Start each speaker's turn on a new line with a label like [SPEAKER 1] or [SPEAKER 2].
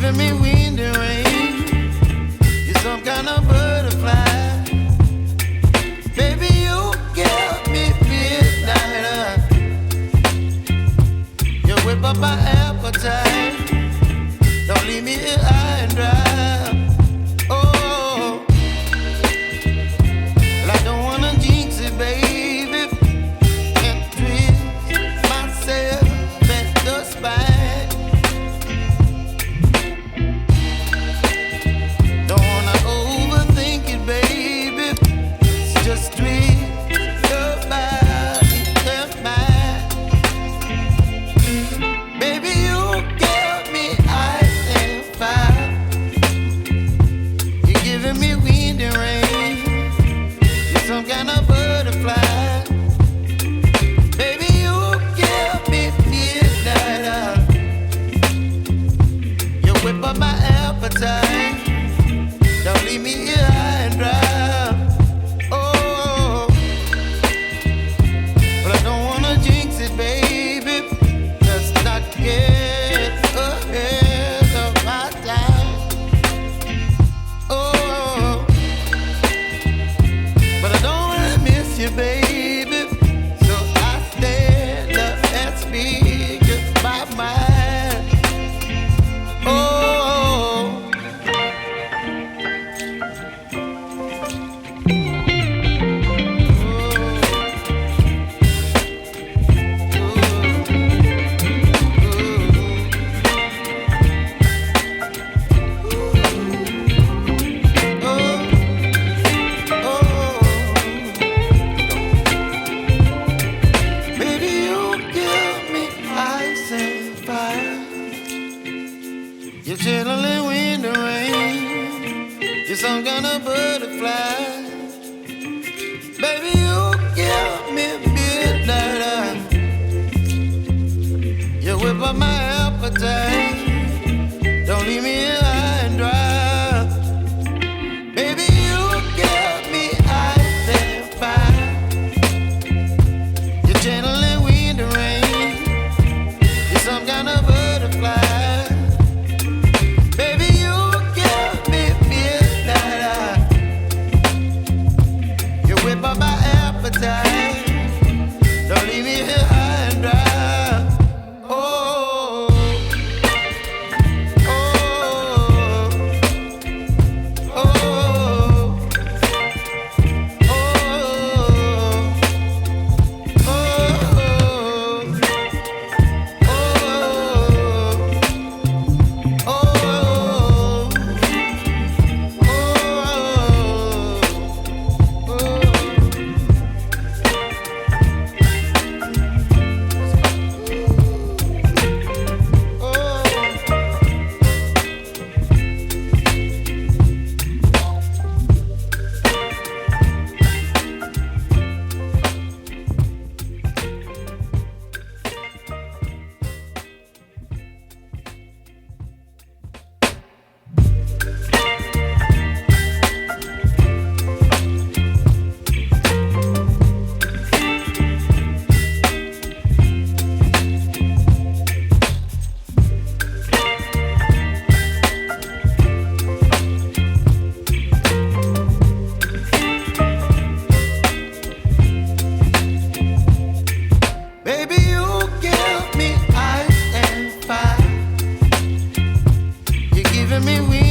[SPEAKER 1] giving me wind and rain. You're some kind of butterfly. Baby, you give me midnight. You whip up my appetite. Don't leave me here high and dry. Oh, well, I don't wanna jinx it, baby. Can't twist myself at the spine. Don't wanna overthink it, baby. It's just twist your body and mine. Baby, you give me ice and fire. You're giving me wind and rain. You're some kind of butterfly. Baby, you give me midnight. You whip up my appetite. Don't leave me here high and dry. Oh, but I don't wanna jinx it, baby. Let's not get ahead of my time. Oh, but I don't wanna miss you, baby. So I stand up and speak my mind. Oh. Baby, you give me ice and fire. You're chilling wind and rain. You're some kind of butterfly. Baby, you give me midnight. You whip up my appetite. Don't leave me here high and dry. Baby, you give me ice and fire. You're channeling wind and rain. You're some kind of butterfly. Baby, you give me midnight. You whip up my appetite. Don't leave me here high and dry. Oh, oh, oh, oh, Baby, you give me ice and fire. You're giving me wind.